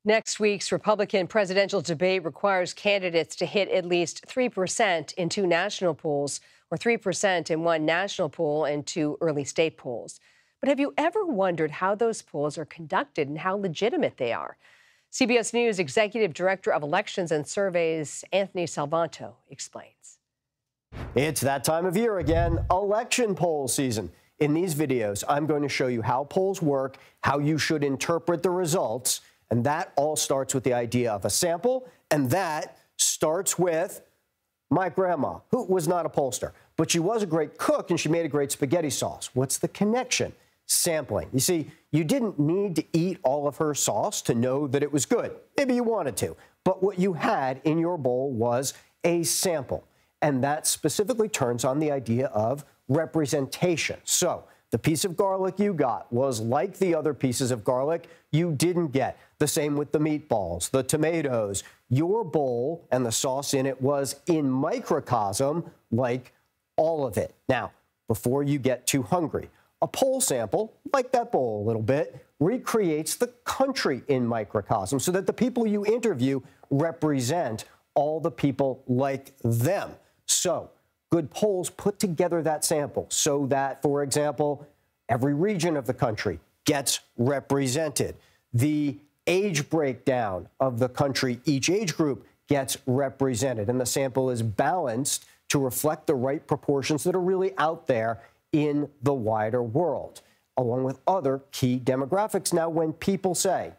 Next week's Republican presidential debate requires candidates to hit at least 3% in two national polls or 3% in one national poll and two early state polls. But have you ever wondered how those polls are conducted and how legitimate they are? CBS News Executive Director of Elections and Surveys, Anthony Salvanto, explains. It's that time of year again, election poll season. In these videos, I'm going to show you how polls work, how you should interpret the results, and that all starts with the idea of a sample, and that starts with my grandma, who was not a pollster, but she was a great cook and she made a great spaghetti sauce. What's the connection? Sampling. You see, you didn't need to eat all of her sauce to know that it was good. Maybe you wanted to, but what you had in your bowl was a sample, and that specifically turns on the idea of representation. So the piece of garlic you got was like the other pieces of garlic you didn't get. The same with the meatballs, the tomatoes. Your bowl and the sauce in it was in microcosm like all of it. Now, before you get too hungry, a poll sample, like that bowl a little bit, recreates the country in microcosm so that the people you interview represent all the people like them. So good polls put together that sample so that, for example, every region of the country gets represented. The age breakdown of the country, each age group gets represented, and the sample is balanced to reflect the right proportions that are really out there in the wider world, along with other key demographics. Now, when people say,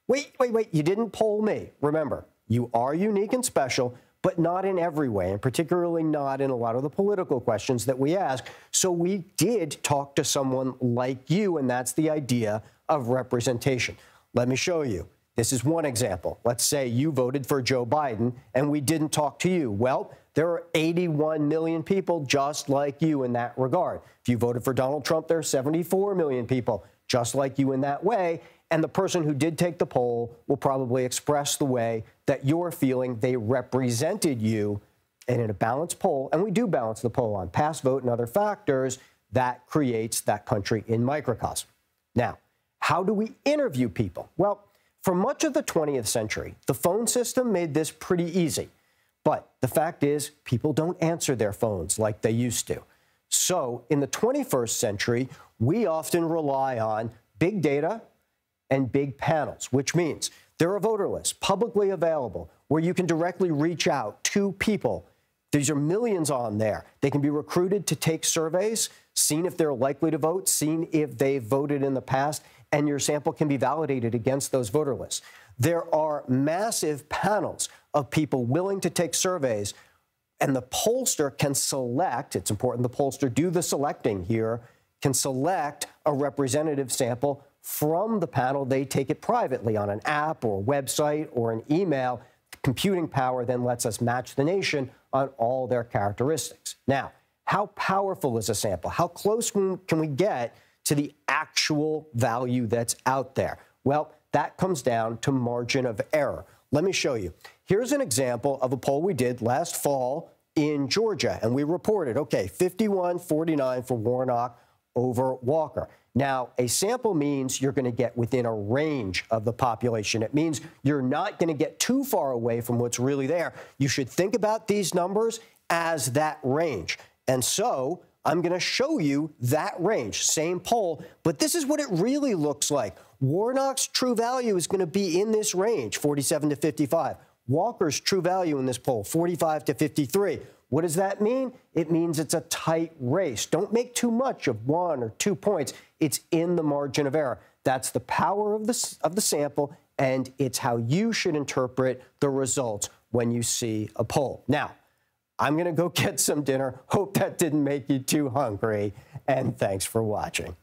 wait, you didn't poll me, remember, you are unique and special, but not in every way, and particularly not in a lot of the political questions that we ask. So we did talk to someone like you, and that's the idea of representation. Let me show you. This is one example. Let's say you voted for Joe Biden, and we didn't talk to you. Well, there are 81 million people just like you in that regard. If you voted for Donald Trump, there are 74 million people just like you in that way. And the person who did take the poll will probably express the way that you're feeling they represented you. And in a balanced poll, and we do balance the poll on past vote and other factors, that creates that country in microcosm. Now, how do we interview people? Well, for much of the 20th century, the phone system made this pretty easy. But the fact is, people don't answer their phones like they used to. So in the 21st century, we often rely on big data and big panels, which means there are voter lists publicly available where you can directly reach out to people. These are millions on there. They can be recruited to take surveys, seen if they're likely to vote, seen if they've voted in the past, and your sample can be validated against those voter lists. There are massive panels of people willing to take surveys, and the pollster can select, it's important the pollster do the selecting here, can select a representative sample from the panel. They take it privately on an app or a website or an email. Computing power then lets us match the nation on all their characteristics. Now, how powerful is a sample? How close can we get to the actual value that's out there? Well, that comes down to margin of error. Let me show you. Here's an example of a poll we did last fall in Georgia, and we reported, okay, 51-49 for Warnock over Walker. Now, a sample means you're going to get within a range of the population. It means you're not going to get too far away from what's really there. You should think about these numbers as that range. And so I'm going to show you that range, same poll, but this is what it really looks like. Warnock's true value is going to be in this range, 47 to 55. Walker's true value in this poll, 45 to 53. What does that mean? It means it's a tight race. Don't make too much of 1 or 2 points. It's in the margin of error. That's the power of the sample, and it's how you should interpret the results when you see a poll. Now, I'm going to go get some dinner. Hope that didn't make you too hungry, and thanks for watching.